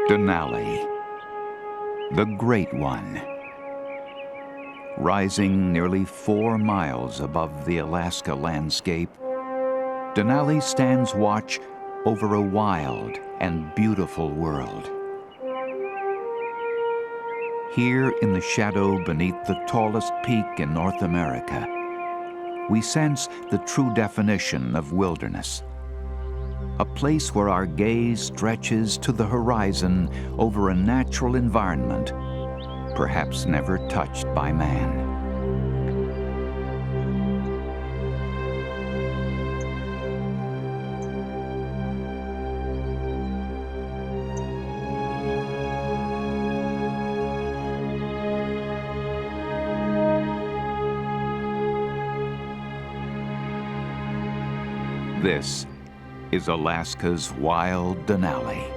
Denali, the Great One. Rising nearly 4 miles above the Alaska landscape, Denali stands watch over a wild and beautiful world. Here in the shadow beneath the tallest peak in North America, we sense the true definition of wilderness. A place where our gaze stretches to the horizon over a natural environment, perhaps never touched by man. This is Alaska's Wild Denali.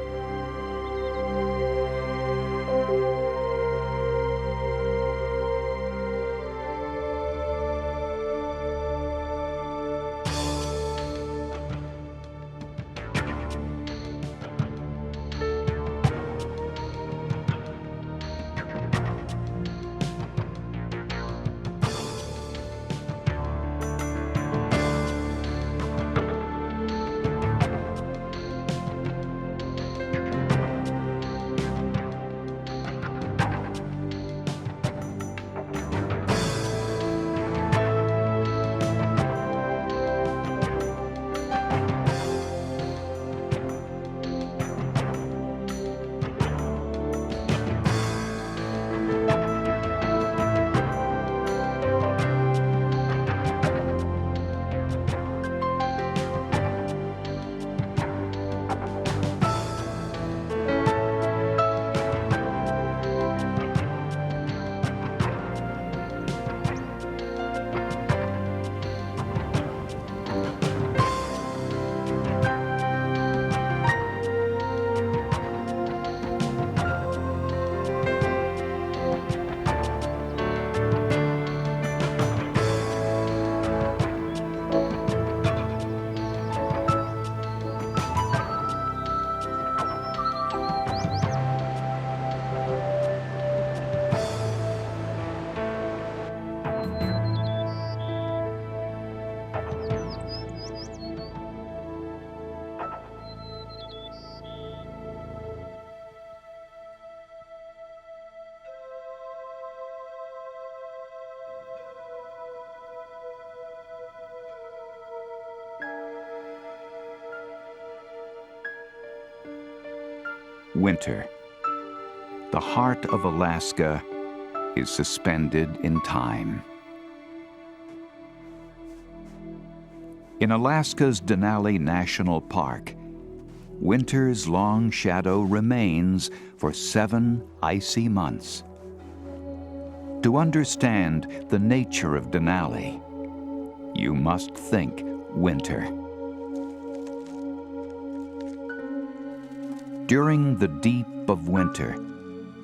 Winter. The heart of Alaska is suspended in time. In Alaska's Denali National Park, winter's long shadow remains for 7 icy months. To understand the nature of Denali, you must think winter. During the deep of winter,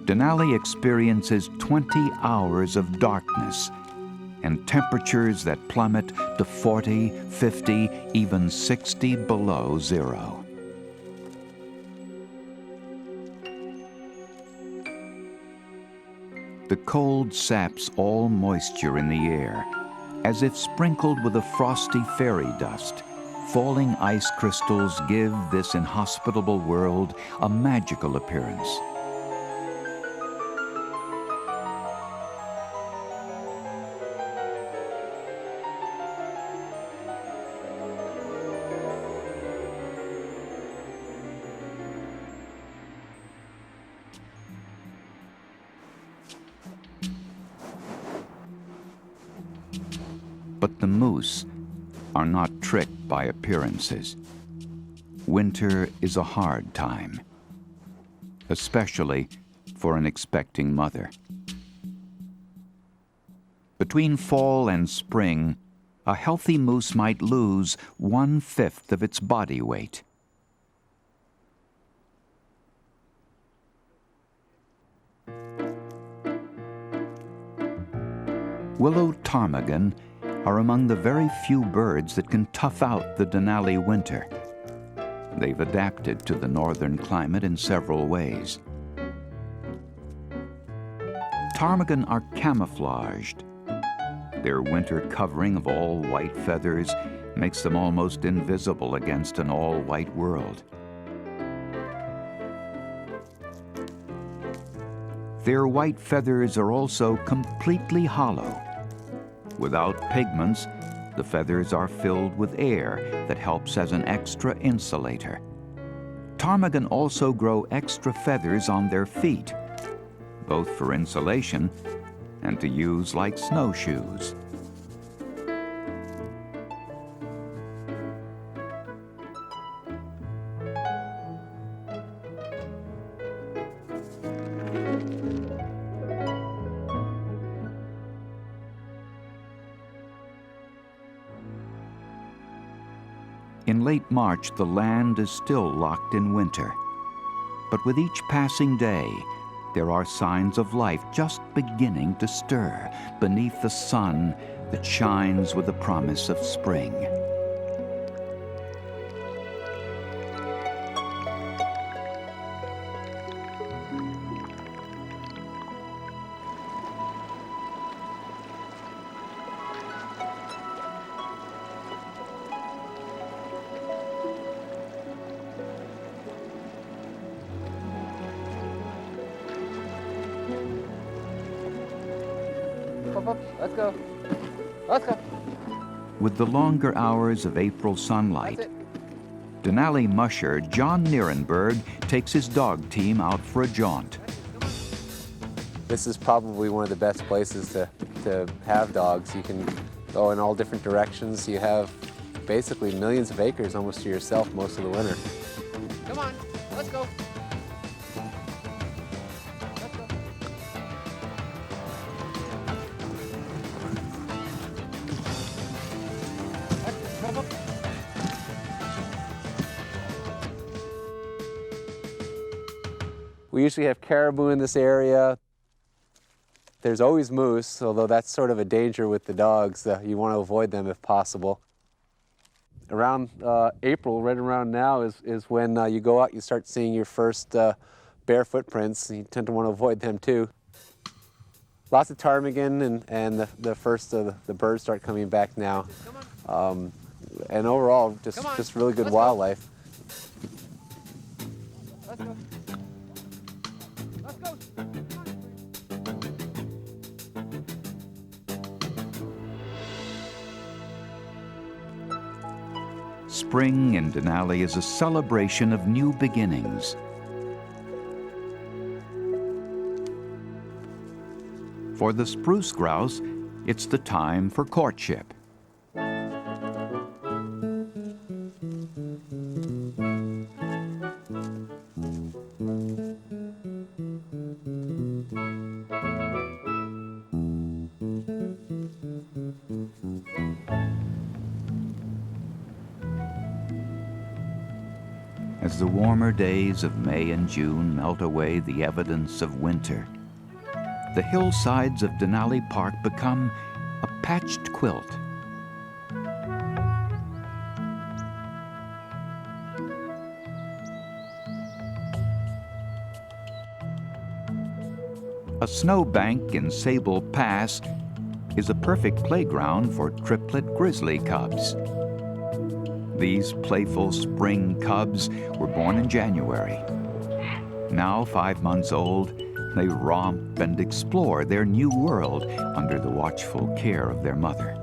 Denali experiences 20 hours of darkness and temperatures that plummet to 40, 50, even 60 below zero. The cold saps all moisture in the air, as if sprinkled with a frosty fairy dust. Falling ice crystals give this inhospitable world a magical appearance. But the moose are not tricked by appearances. Winter is a hard time, especially for an expecting mother. Between fall and spring, a healthy moose might lose 1/5 of its body weight. Willow ptarmigan are among the very few birds that can tough out the Denali winter. They've adapted to the northern climate in several ways. Ptarmigan are camouflaged. Their winter covering of all white feathers makes them almost invisible against an all-white world. Their white feathers are also completely hollow. Without pigments, the feathers are filled with air that helps as an extra insulator. Ptarmigan also grow extra feathers on their feet, both for insulation and to use like snowshoes. In late March, the land is still locked in winter. But with each passing day, there are signs of life just beginning to stir beneath the sun that shines with the promise of spring. Let's go. Let's go. With the longer hours of April sunlight, Denali musher John Nierenberg takes his dog team out for a jaunt. This is probably one of the best places to have dogs. You can go in all different directions. You have basically millions of acres almost to yourself most of the winter. Come on, let's go. We usually have caribou in this area. There's always moose, although that's sort of a danger with the dogs. You want to avoid them if possible. Around April, right around now, is when you go out, you start seeing your first bear footprints. You tend to want to avoid them too. Lots of ptarmigan, and the first of the birds start coming back now. And overall, just really good wildlife. Let's go. Let's go. Spring in Denali is a celebration of new beginnings. For the spruce grouse, it's the time for courtship. As the warmer days of May and June melt away the evidence of winter, the hillsides of Denali Park become a patched quilt. A snowbank in Sable Pass is a perfect playground for triplet grizzly cubs. These playful spring cubs were born in January. Now 5 months old, they romp and explore their new world under the watchful care of their mother.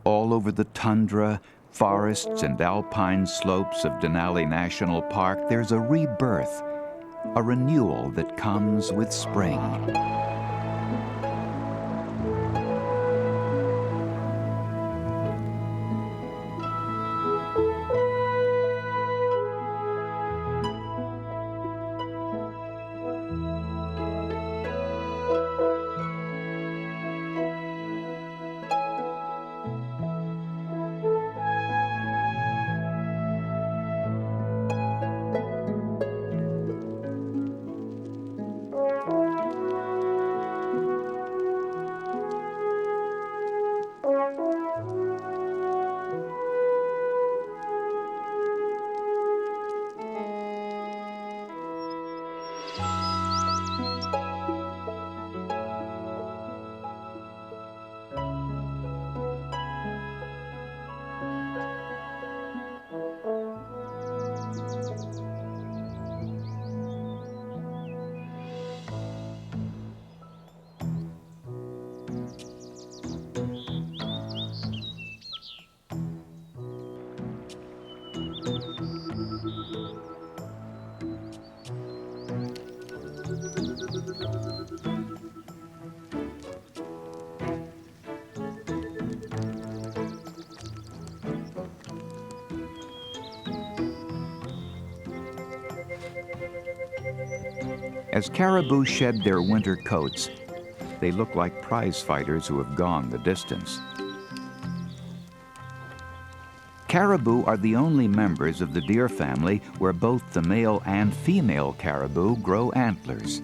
All over the tundra, forests, and alpine slopes of Denali National Park, there's a rebirth, a renewal that comes with spring. As caribou shed their winter coats, they look like prize fighters who have gone the distance. Caribou are the only members of the deer family where both the male and female caribou grow antlers.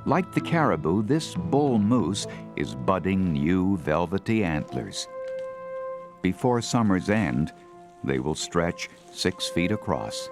Like the caribou, this bull moose is budding new velvety antlers. Before summer's end, they will stretch 6 feet across.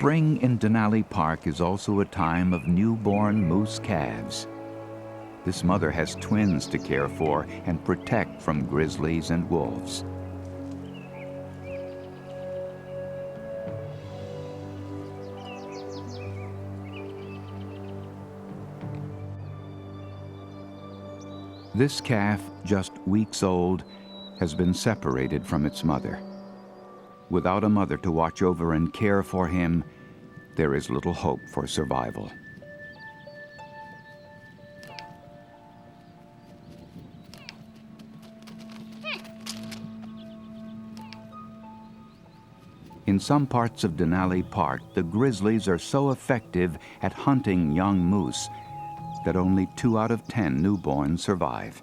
Spring in Denali Park is also a time of newborn moose calves. This mother has twins to care for and protect from grizzlies and wolves. This calf, just weeks old, has been separated from its mother. Without a mother to watch over and care for him, there is little hope for survival. In some parts of Denali Park, the grizzlies are so effective at hunting young moose that only 2 out of 10 newborns survive.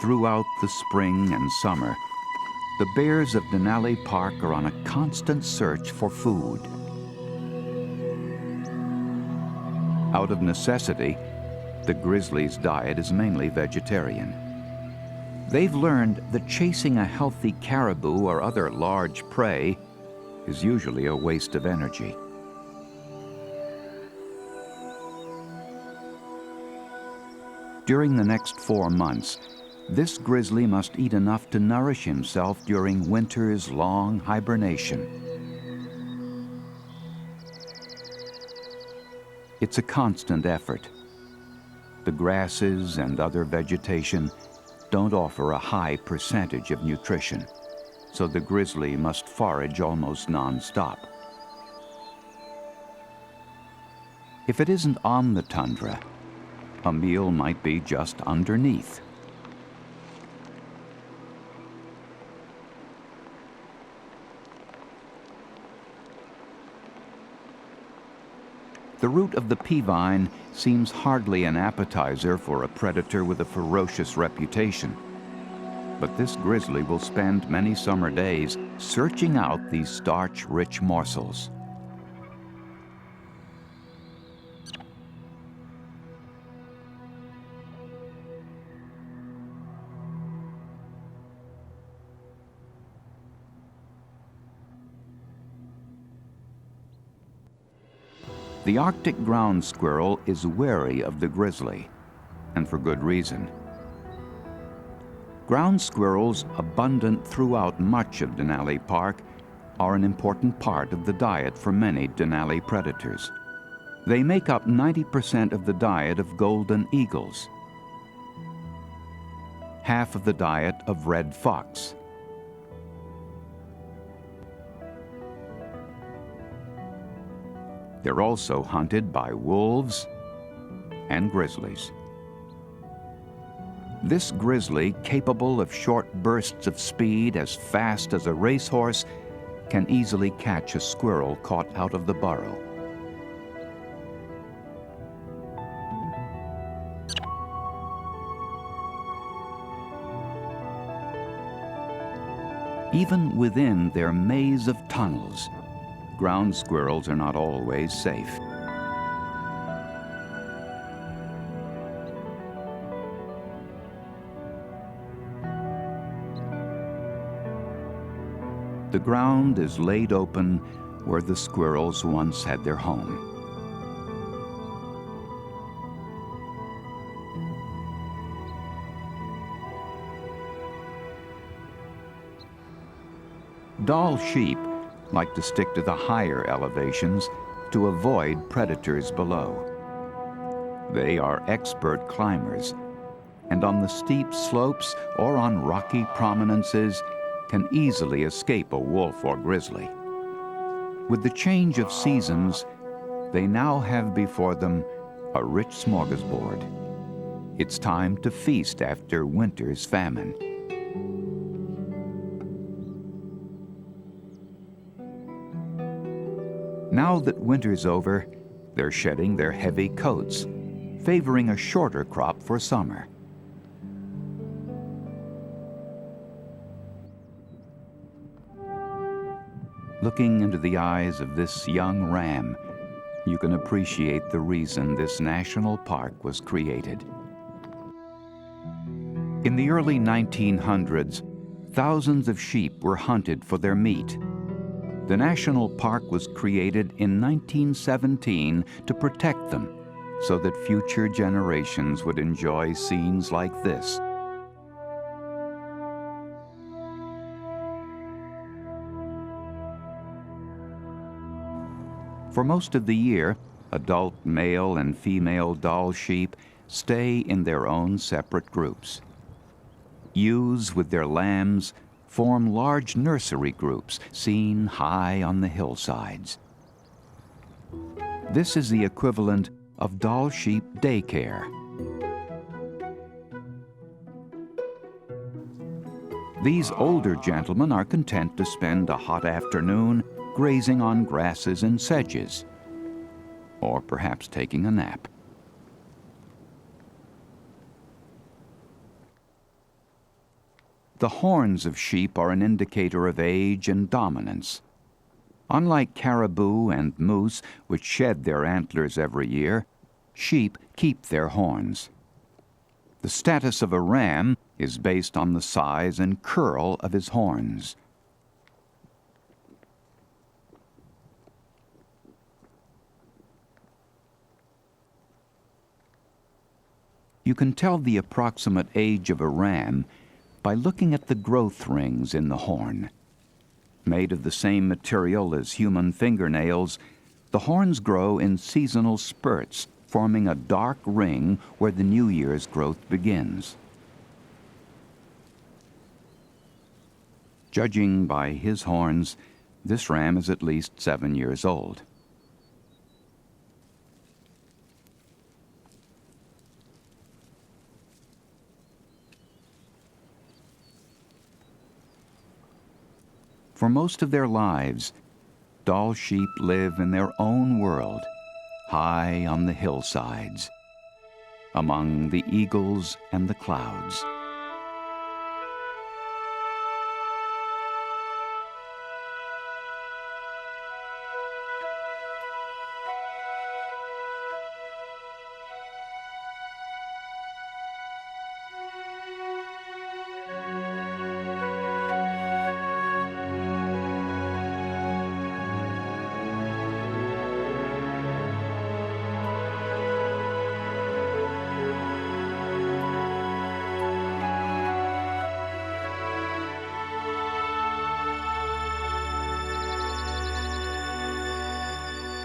Throughout the spring and summer, the bears of Denali Park are on a constant search for food. Out of necessity, the grizzlies' diet is mainly vegetarian. They've learned that chasing a healthy caribou or other large prey is usually a waste of energy. During the next 4 months, this grizzly must eat enough to nourish himself during winter's long hibernation. It's a constant effort. The grasses and other vegetation don't offer a high percentage of nutrition, so the grizzly must forage almost non-stop. If it isn't on the tundra, a meal might be just underneath. The root of the pea vine seems hardly an appetizer for a predator with a ferocious reputation. But this grizzly will spend many summer days searching out these starch-rich morsels. The Arctic ground squirrel is wary of the grizzly, and for good reason. Ground squirrels, abundant throughout much of Denali Park, are an important part of the diet for many Denali predators. They make up 90% of the diet of golden eagles, half of the diet of red fox, they're also hunted by wolves and grizzlies. This grizzly, capable of short bursts of speed as fast as a racehorse, can easily catch a squirrel caught out of the burrow. Even within their maze of tunnels, ground squirrels are not always safe. The ground is laid open where the squirrels once had their home. Dall sheep like to stick to the higher elevations to avoid predators below. They are expert climbers, and on the steep slopes or on rocky prominences can easily escape a wolf or grizzly. With the change of seasons, they now have before them a rich smorgasbord. It's time to feast after winter's famine. Now that winter's over, they're shedding their heavy coats, favoring a shorter crop for summer. Looking into the eyes of this young ram, you can appreciate the reason this national park was created. In the early 1900s, thousands of sheep were hunted for their meat. The national park was created in 1917 to protect them so that future generations would enjoy scenes like this. For most of the year, adult male and female Dall sheep stay in their own separate groups. Ewes with their lambs form large nursery groups seen high on the hillsides. This is the equivalent of Dall sheep daycare. These older gentlemen are content to spend a hot afternoon grazing on grasses and sedges, or perhaps taking a nap. The horns of sheep are an indicator of age and dominance. Unlike caribou and moose, which shed their antlers every year, sheep keep their horns. The status of a ram is based on the size and curl of his horns. You can tell the approximate age of a ram by looking at the growth rings in the horn. Made of the same material as human fingernails, the horns grow in seasonal spurts, forming a dark ring where the New Year's growth begins. Judging by his horns, this ram is at least 7 years old. For most of their lives, Dall sheep live in their own world, high on the hillsides, among the eagles and the clouds.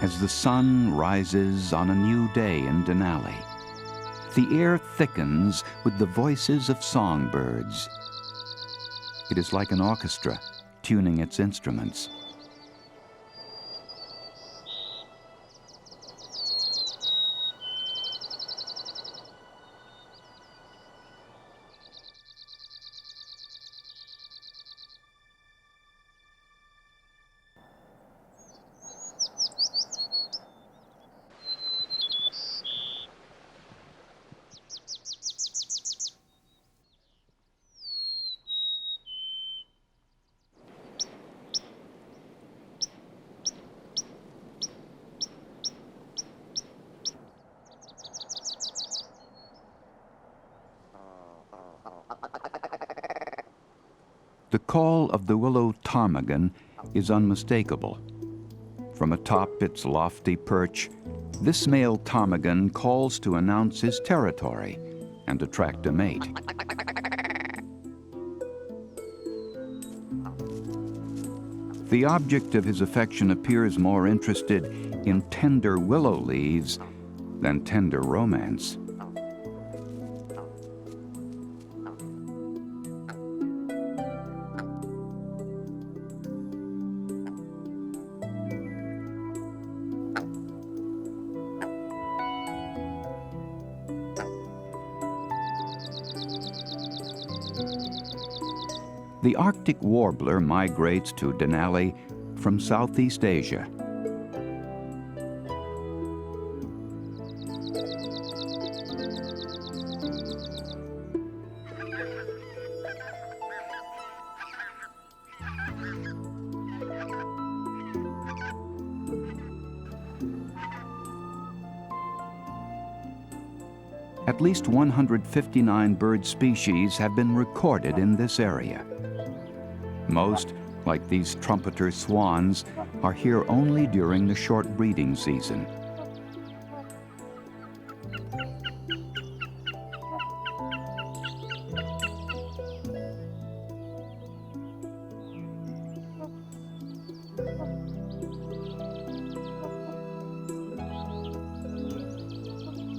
As the sun rises on a new day in Denali, the air thickens with the voices of songbirds. It is like an orchestra tuning its instruments. The call of the willow ptarmigan is unmistakable. From atop its lofty perch, this male ptarmigan calls to announce his territory and attract a mate. The object of his affection appears more interested in tender willow leaves than tender romance. The Arctic warbler migrates to Denali from Southeast Asia. At least 159 bird species have been recorded in this area. Most, like these trumpeter swans, are here only during the short breeding season.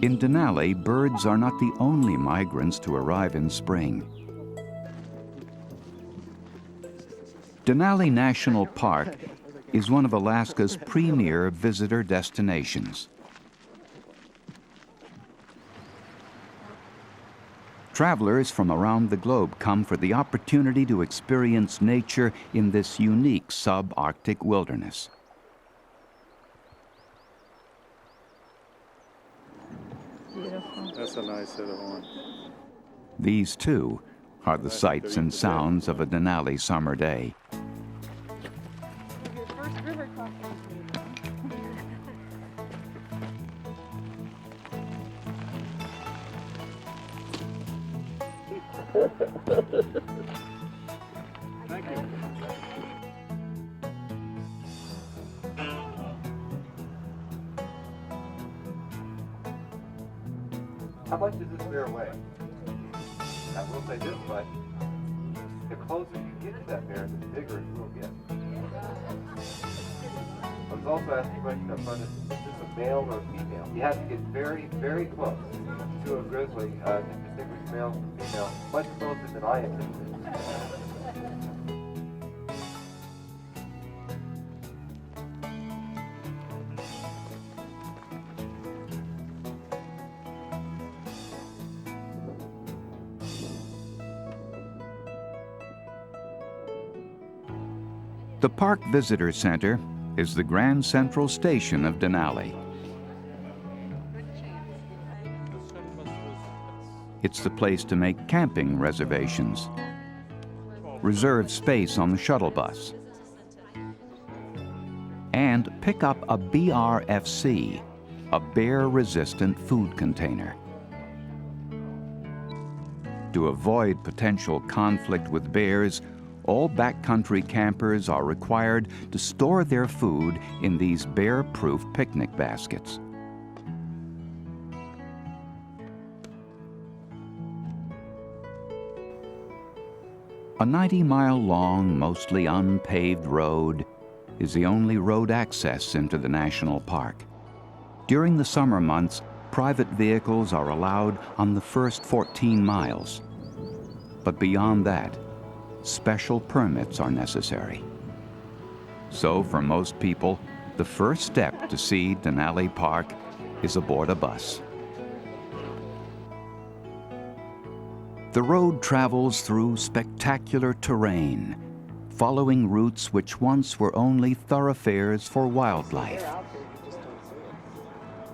In Denali, birds are not the only migrants to arrive in spring. Denali National Park is one of Alaska's premier visitor destinations. Travelers from around the globe come for the opportunity to experience nature in this unique subarctic wilderness. Beautiful. That's a nice set of horns. These, too, are the sights and sounds of a Denali summer day. Your first river crossing. Thank you. How much does this bear weigh? I will say this much. The closer you get to that bear, the bigger it will get. I was also asked a question up front, is this a male or a female? You have to get very, very close to a grizzly to distinguish male from female, much closer than I am. The Park Visitor Center is the Grand Central Station of Denali. It's the place to make camping reservations, reserve space on the shuttle bus, and pick up a BRFC, a bear-resistant food container. To avoid potential conflict with bears, all backcountry campers are required to store their food in these bear-proof picnic baskets. A 90-mile-long, mostly unpaved road is the only road access into the national park. During the summer months, private vehicles are allowed on the first 14 miles. But beyond that, special permits are necessary. So for most people, the first step to see Denali Park is aboard a bus. The road travels through spectacular terrain, following routes which once were only thoroughfares for wildlife.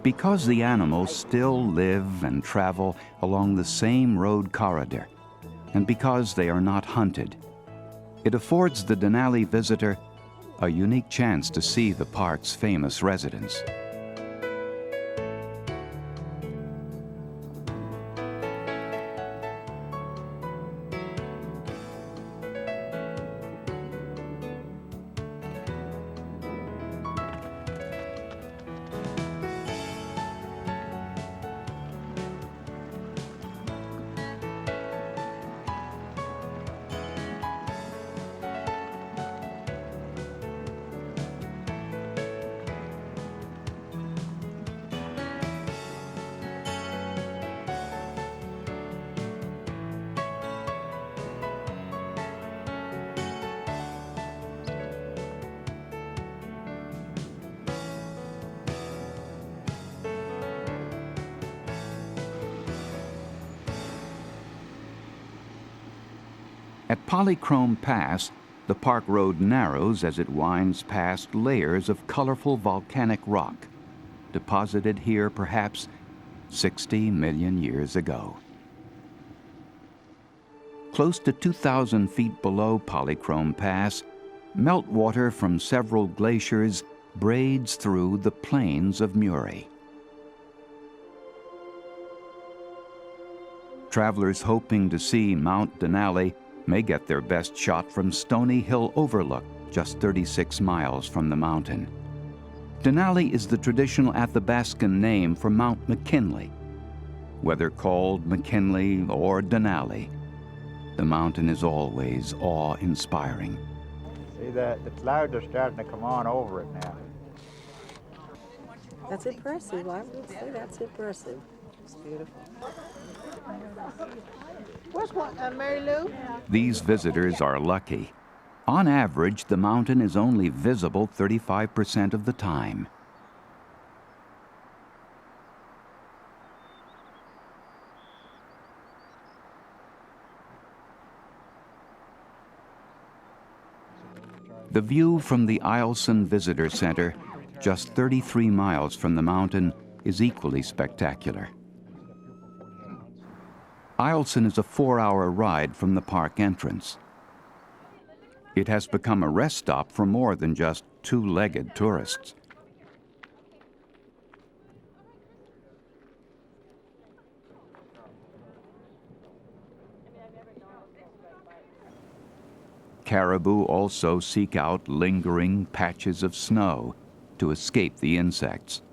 Because the animals still live and travel along the same road corridor, and because they are not hunted, it affords the Denali visitor a unique chance to see the park's famous residents. At Polychrome Pass, the park road narrows as it winds past layers of colorful volcanic rock, deposited here perhaps 60 million years ago. Close to 2,000 feet below Polychrome Pass, meltwater from several glaciers braids through the plains of Muri. Travelers hoping to see Mount Denali may get their best shot from Stony Hill Overlook, just 36 miles from the mountain. Denali is the traditional Athabascan name for Mount McKinley. Whether called McKinley or Denali, the mountain is always awe-inspiring. See that the clouds are starting to come on over it now. That's impressive. I would say that's impressive. It's beautiful. What's what, Mary Lou? These visitors are lucky. On average, the mountain is only visible 35% of the time. The view from the Eielson Visitor Center, just 33 miles from the mountain, is equally spectacular. Eielson is a 4-hour ride from the park entrance. It has become a rest stop for more than just two-legged tourists. Caribou also seek out lingering patches of snow to escape the insects.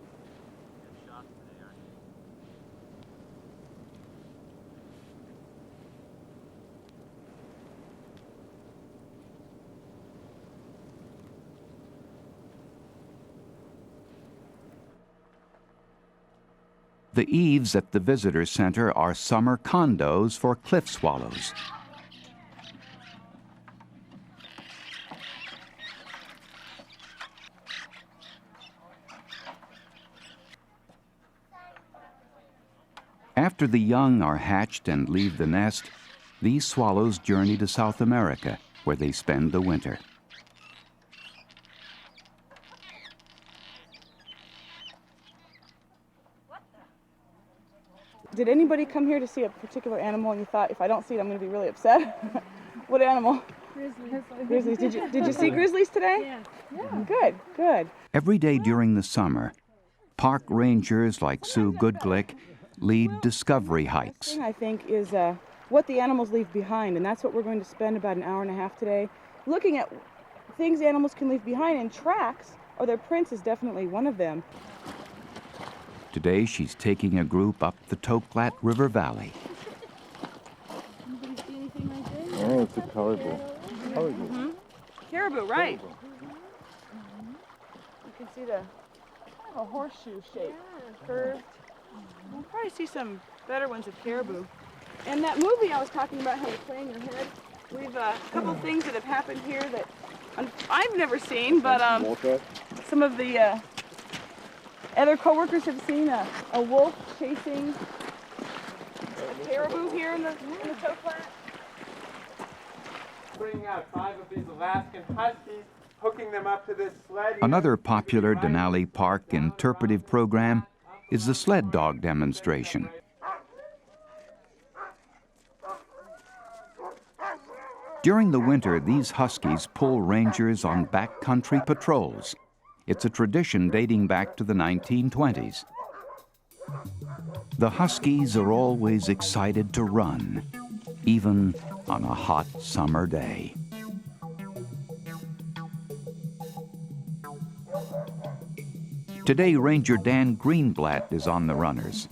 The eaves at the visitor center are summer condos for cliff swallows. After the young are hatched and leave the nest, these swallows journey to South America, where they spend the winter. Did anybody come here to see a particular animal and you thought, if I don't see it, I'm going to be really upset? What animal? Grizzlies. Grizzlies. Did you see grizzlies today? Yeah. Good, good. Every day during the summer, park rangers like Sue Goodglick lead discovery hikes. Thing I think is what the animals leave behind, and that's what we're going to spend about an hour and a half today, looking at things animals can leave behind, and tracks or their prints is definitely one of them. Today she's taking a group up the Toklat River Valley. Anybody see anything like this? Oh, it's a caribou. Mm-hmm. Caribou, right. You can see the kind of a horseshoe shape, curved. We'll probably see some better ones of caribou. And that movie I was talking about, how you play in your head, we've a couple things that have happened here that I've never seen, but some of the other coworkers have seen a wolf chasing a caribou here in the Toklat. Bringing out 5 of these Alaskan huskies, hooking them up to this sled. Another popular Denali Park interpretive program is the sled dog demonstration. During the winter, these huskies pull rangers on backcountry patrols. It's a tradition dating back to the 1920s. The huskies are always excited to run, even on a hot summer day. Today, Ranger Dan Greenblatt is on the runners.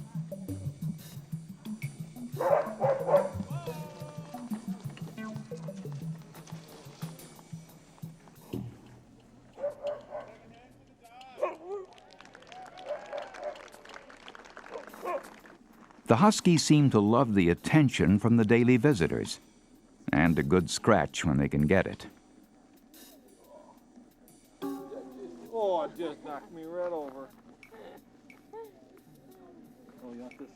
The huskies seem to love the attention from the daily visitors, and a good scratch when they can get it. Oh, it just knocked me right over. Oh, you want this?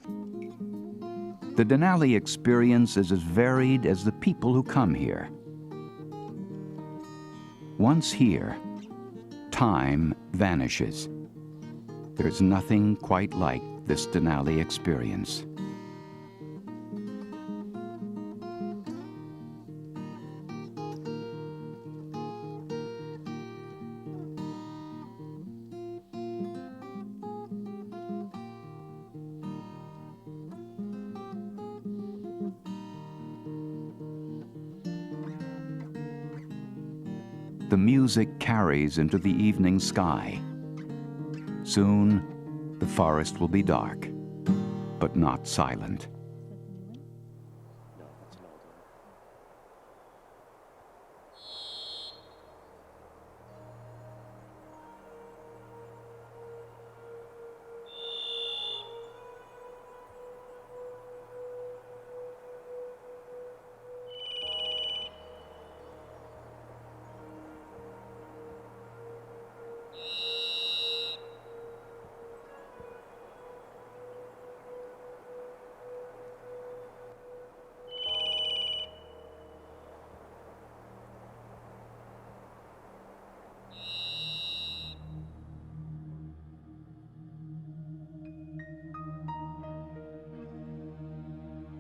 The Denali experience is as varied as the people who come here. Once here, time vanishes. There's nothing quite like this Denali experience. The music carries into the evening sky. Soon, the forest will be dark, but not silent.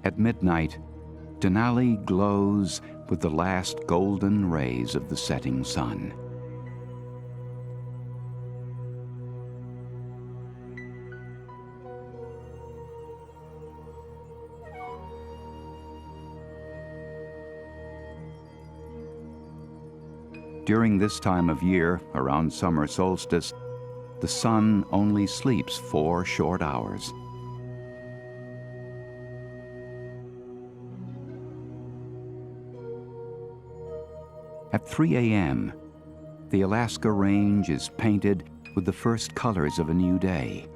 At midnight, Denali glows with the last golden rays of the setting sun. During this time of year, around summer solstice, the sun only sleeps 4 short hours. At 3 a.m., the Alaska Range is painted with the first colors of a new day.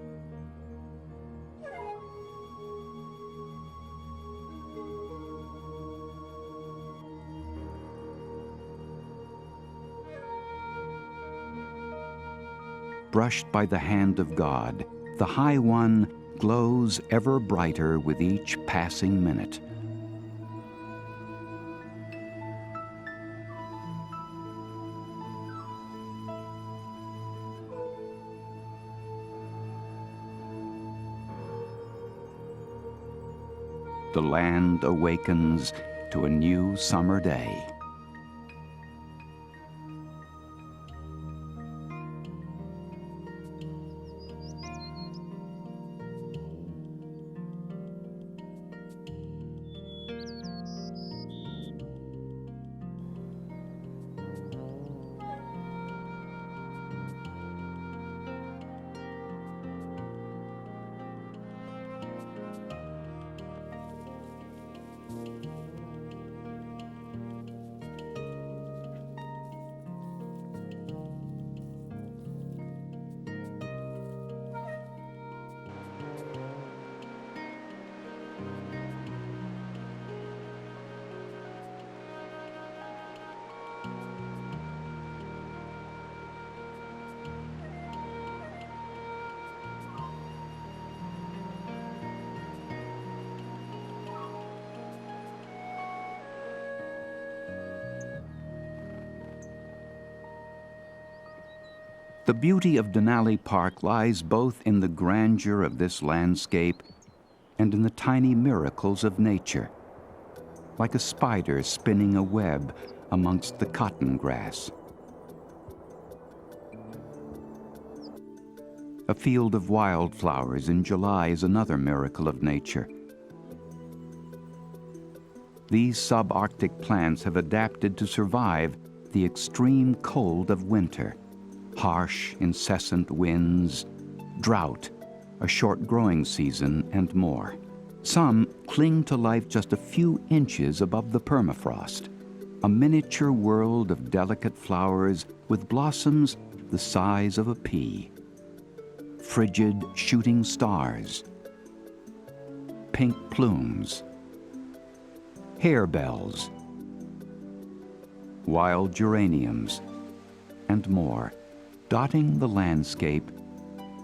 Brushed by the hand of God, the High One glows ever brighter with each passing minute. The land awakens to a new summer day. The beauty of Denali Park lies both in the grandeur of this landscape and in the tiny miracles of nature, like a spider spinning a web amongst the cotton grass. A field of wildflowers in July is another miracle of nature. These subarctic plants have adapted to survive the extreme cold of winter. Harsh, incessant winds, drought, a short growing season, and more. Some cling to life just a few inches above the permafrost, a miniature world of delicate flowers with blossoms the size of a pea. Frigid shooting stars, pink plumes, harebells, wild geraniums, and more, dotting the landscape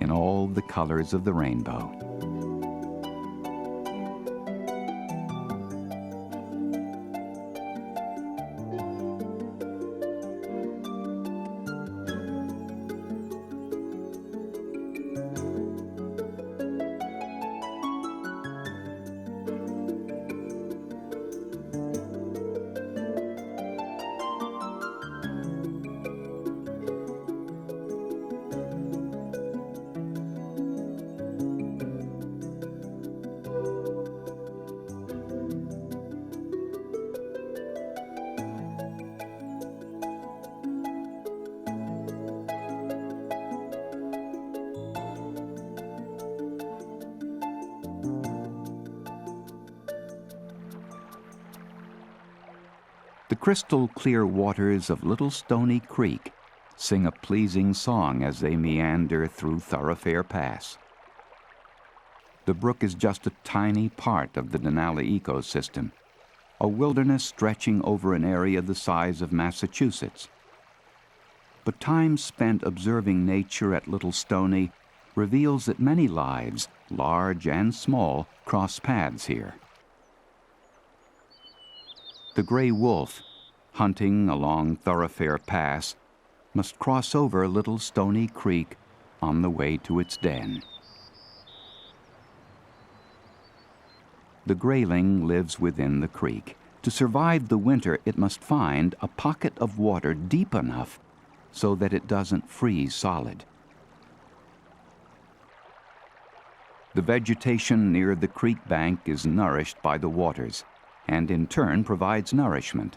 in all the colors of the rainbow. The crystal clear waters of Little Stony Creek sing a pleasing song as they meander through Thoroughfare Pass. The brook is just a tiny part of the Denali ecosystem, a wilderness stretching over an area the size of Massachusetts. But time spent observing nature at Little Stony reveals that many lives, large and small, cross paths here. The gray wolf, hunting along Thoroughfare Pass, must cross over Little Stony Creek on the way to its den. The grayling lives within the creek. To survive the winter, it must find a pocket of water deep enough so that it doesn't freeze solid. The vegetation near the creek bank is nourished by the waters, and in turn provides nourishment.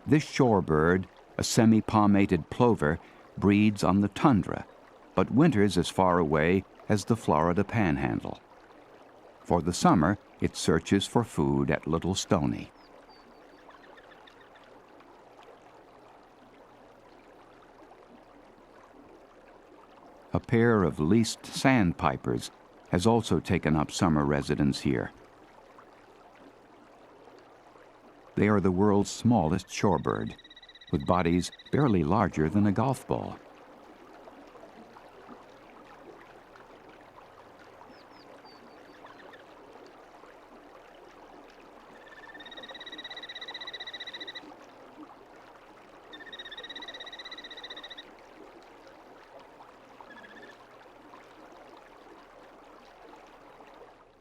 This shorebird, a semi-palmated plover, breeds on the tundra, but winters as far away as the Florida Panhandle. For the summer, it searches for food at Little Stony. A pair of leased sandpipers has also taken up summer residence here. They are the world's smallest shorebird, with bodies barely larger than a golf ball.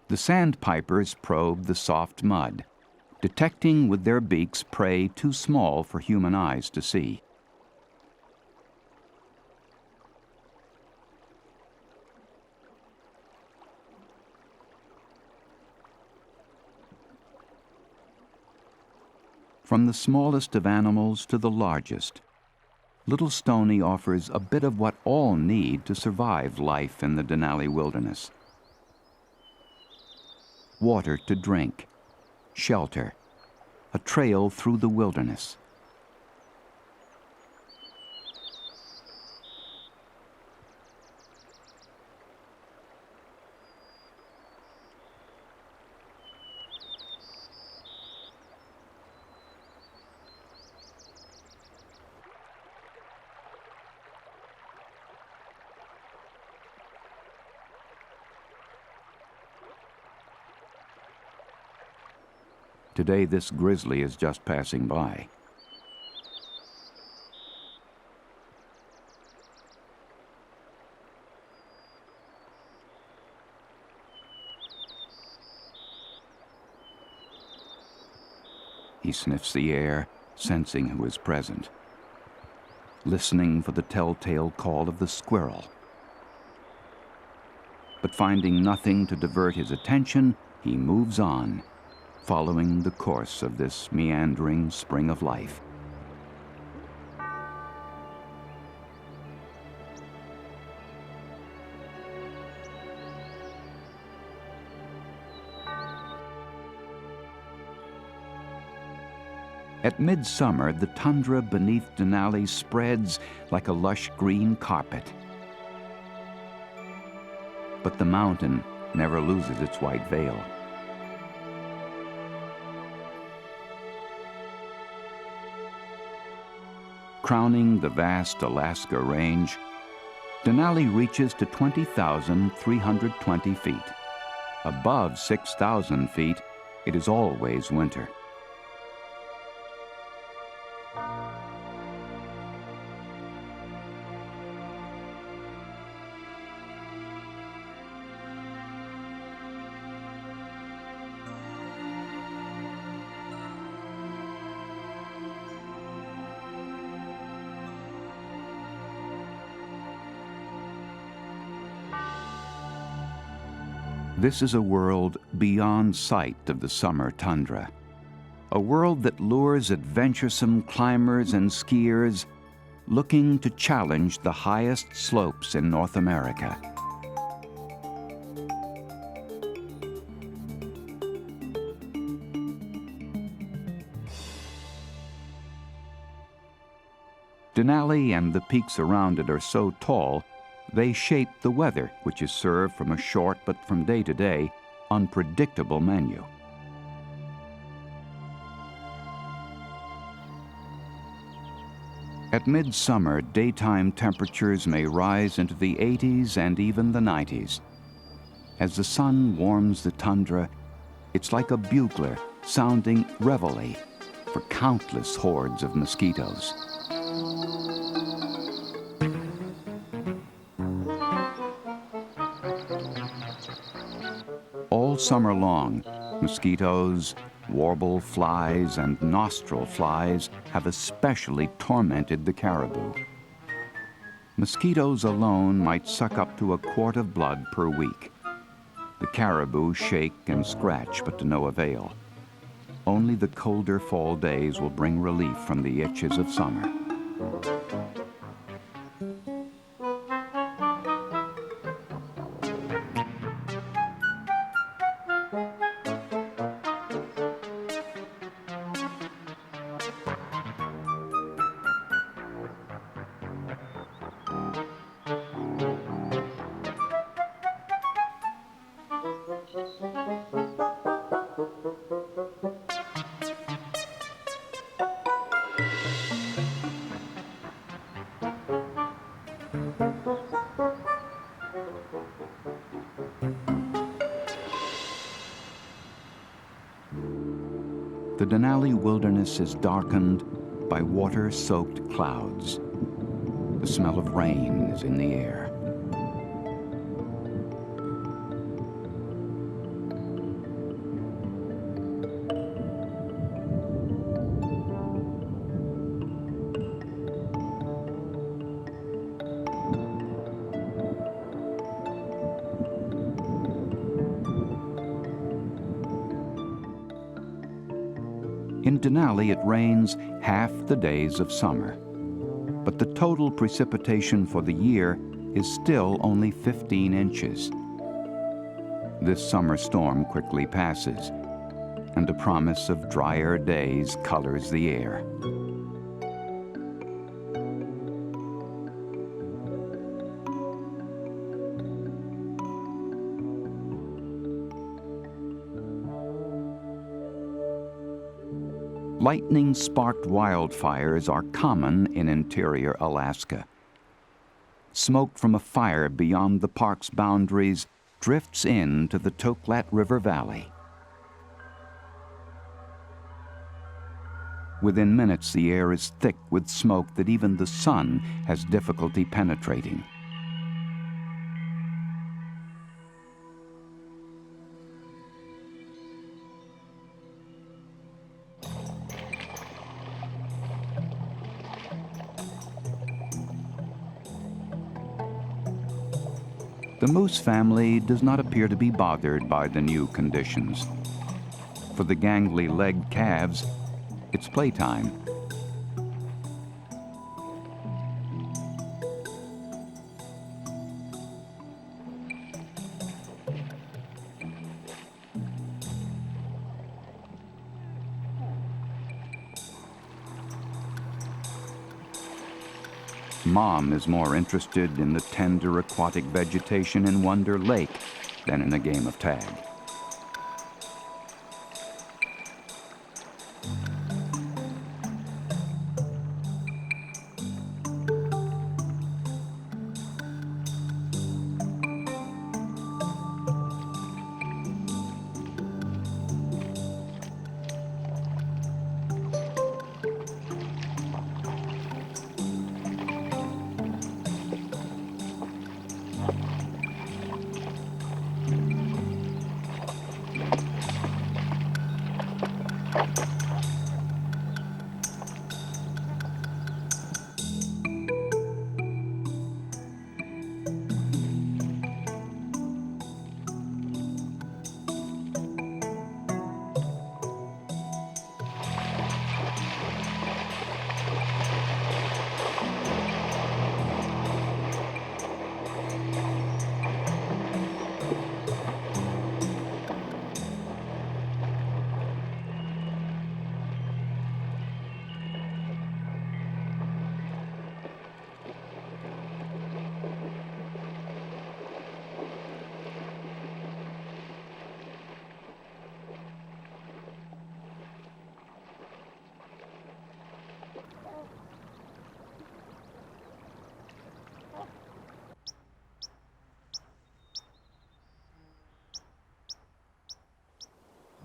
The sandpipers probe the soft mud, detecting with their beaks prey too small for human eyes to see. From the smallest of animals to the largest, Little Stony offers a bit of what all need to survive life in the Denali wilderness. Water to drink, shelter, a trail through the wilderness. Today, this grizzly is just passing by. He sniffs the air, sensing who is present, listening for the telltale call of the squirrel. But finding nothing to divert his attention, he moves on, following the course of this meandering spring of life. At midsummer, the tundra beneath Denali spreads like a lush green carpet. But the mountain never loses its white veil. Crowning the vast Alaska range, Denali reaches to 20,320 feet. Above 6,000 feet, it is always winter. This is a world beyond sight of the summer tundra, a world that lures adventuresome climbers and skiers looking to challenge the highest slopes in North America. Denali and the peaks around it are so tall, they shape the weather, which is served from a short but from day to day, unpredictable menu. At midsummer, daytime temperatures may rise into the 80s and even the 90s. As the sun warms the tundra, it's like a bugler sounding reveille for countless hordes of mosquitoes. All summer long, mosquitoes, warble flies, and nostril flies have especially tormented the caribou. Mosquitoes alone might suck up to a quart of blood per week. The caribou shake and scratch, but to no avail. Only the colder fall days will bring relief from the itches of summer. The Denali wilderness is darkened by water-soaked clouds. The smell of rain is in the air. In Denali, it rains half the days of summer, but the total precipitation for the year is still only 15 inches. This summer storm quickly passes, and a promise of drier days colors the air. Lightning-sparked wildfires are common in interior Alaska. Smoke from a fire beyond the park's boundaries drifts into the Toklat River Valley. Within minutes, the air is thick with smoke that even the sun has difficulty penetrating. The moose family does not appear to be bothered by the new conditions. For the gangly-legged calves, it's playtime. Mom is more interested in the tender aquatic vegetation in Wonder Lake than in a game of tag.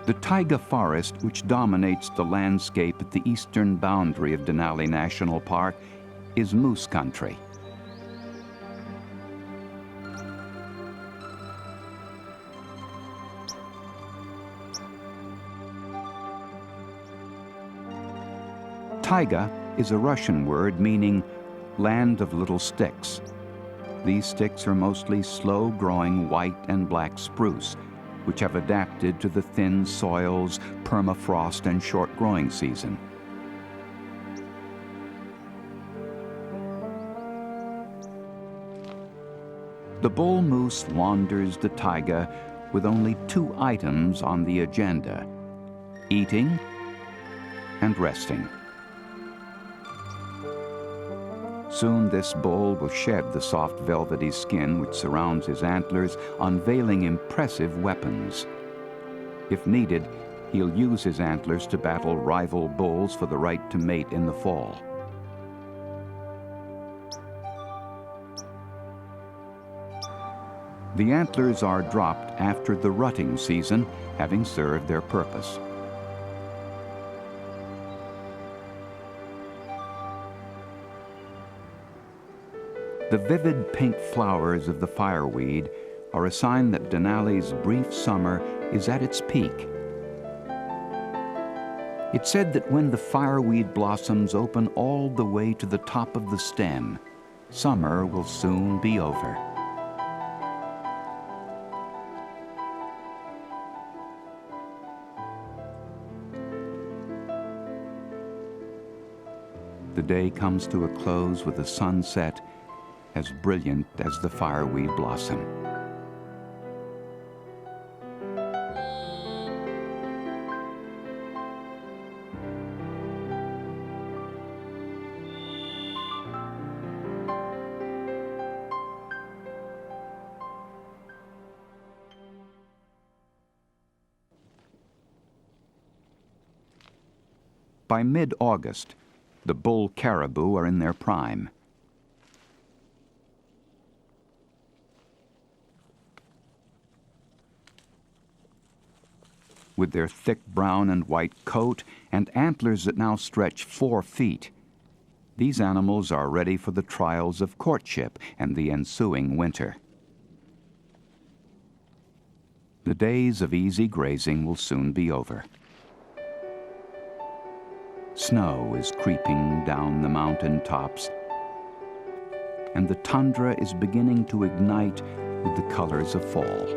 The taiga forest, which dominates the landscape at the eastern boundary of Denali National Park, is moose country. Taiga is a Russian word meaning land of little sticks. These sticks are mostly slow-growing white and black spruce, which have adapted to the thin soils, permafrost, and short growing season. The bull moose wanders the taiga with only 2 items on the agenda: eating and resting. Soon this bull will shed the soft velvety skin which surrounds his antlers, unveiling impressive weapons. If needed, he'll use his antlers to battle rival bulls for the right to mate in the fall. The antlers are dropped after the rutting season, having served their purpose. The vivid pink flowers of the fireweed are a sign that Denali's brief summer is at its peak. It's said that when the fireweed blossoms open all the way to the top of the stem, summer will soon be over. The day comes to a close with a sunset as brilliant as the fireweed blossom. By mid-August, the bull caribou are in their prime. With their thick brown and white coat and antlers that now stretch 4 feet, these animals are ready for the trials of courtship and the ensuing winter. The days of easy grazing will soon be over. Snow is creeping down the mountain tops, and the tundra is beginning to ignite with the colors of fall.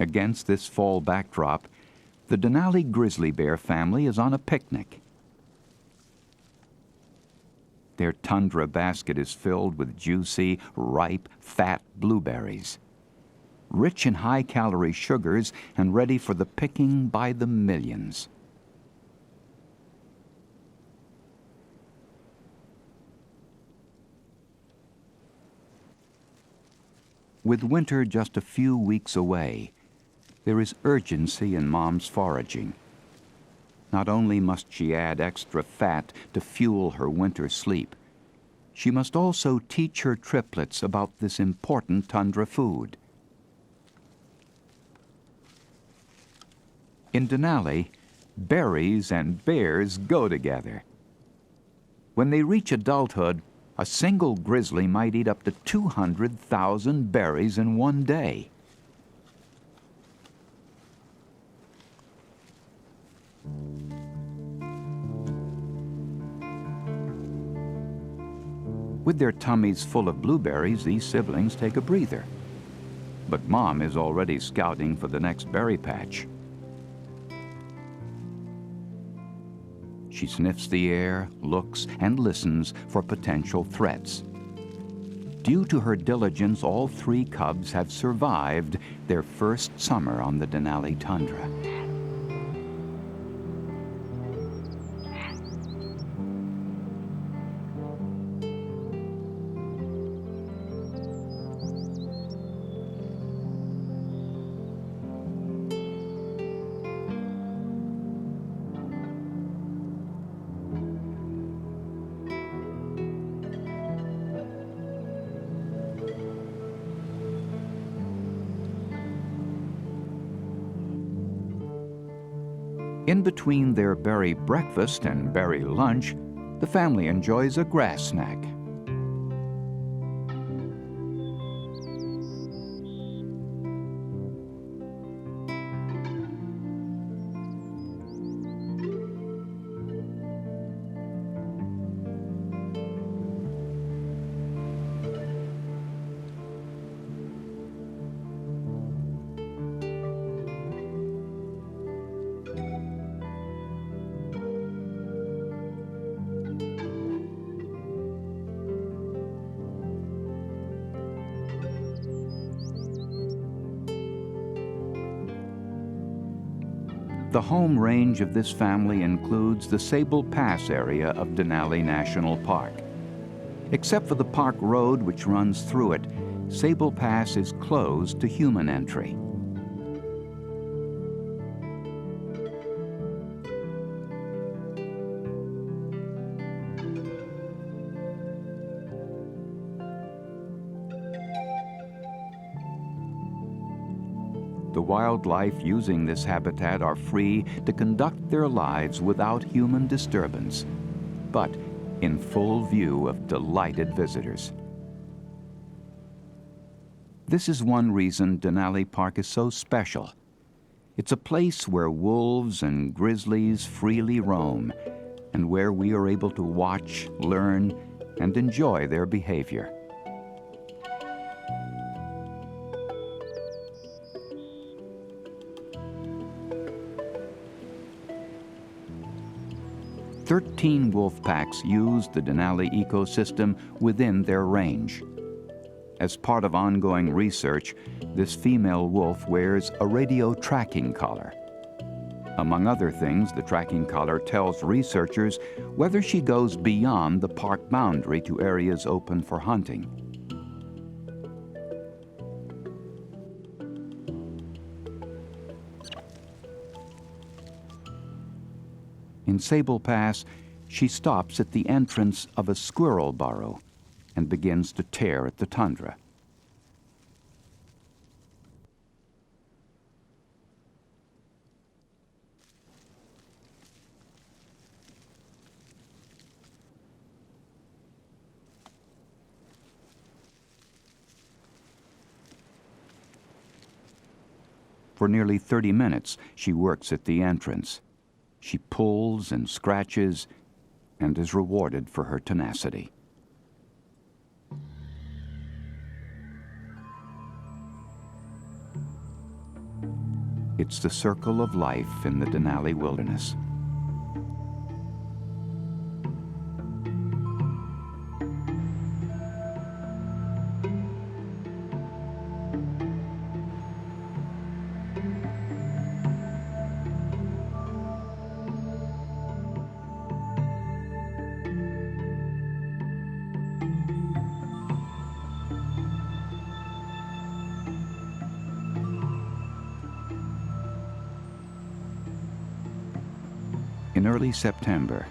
Against this fall backdrop, the Denali grizzly bear family is on a picnic. Their tundra basket is filled with juicy, ripe, fat blueberries, rich in high-calorie sugars and ready for the picking by the millions. With winter just a few weeks away, there is urgency in Mom's foraging. Not only must she add extra fat to fuel her winter sleep, she must also teach her triplets about this important tundra food. In Denali, berries and bears go together. When they reach adulthood, a single grizzly might eat up to 200,000 berries in one day. With their tummies full of blueberries, these siblings take a breather. But Mom is already scouting for the next berry patch. She sniffs the air, looks, and listens for potential threats. Due to her diligence, all 3 cubs have survived their first summer on the Denali tundra. In between their berry breakfast and berry lunch, the family enjoys a grass snack. The home range of this family includes the Sable Pass area of Denali National Park. Except for the park road which runs through it, Sable Pass is closed to human entry. The wildlife using this habitat are free to conduct their lives without human disturbance, but in full view of delighted visitors. This is one reason Denali Park is so special. It's a place where wolves and grizzlies freely roam, and where we are able to watch, learn, and enjoy their behavior. Thirteen wolf packs use the Denali ecosystem within their range. As part of ongoing research, this female wolf wears a radio tracking collar. Among other things, the tracking collar tells researchers whether she goes beyond the park boundary to areas open for hunting. In Sable Pass, she stops at the entrance of a squirrel burrow and begins to tear at the tundra. For nearly 30 minutes, she works at the entrance. She pulls and scratches and is rewarded for her tenacity. It's the circle of life in the Denali wilderness. In early September,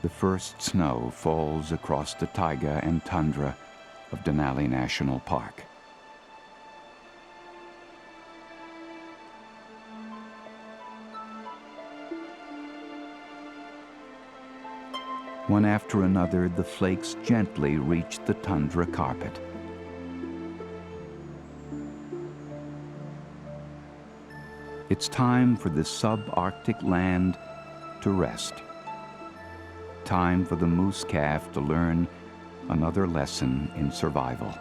the first snow falls across the taiga and tundra of Denali National Park. One after another, the flakes gently reach the tundra carpet. It's time for this subarctic land to rest. Time for the moose calf to learn another lesson in survival.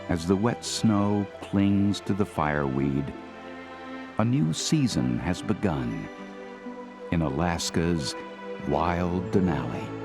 As the wet snow clings to the fireweed, a new season has begun in Alaska's Wild Denali.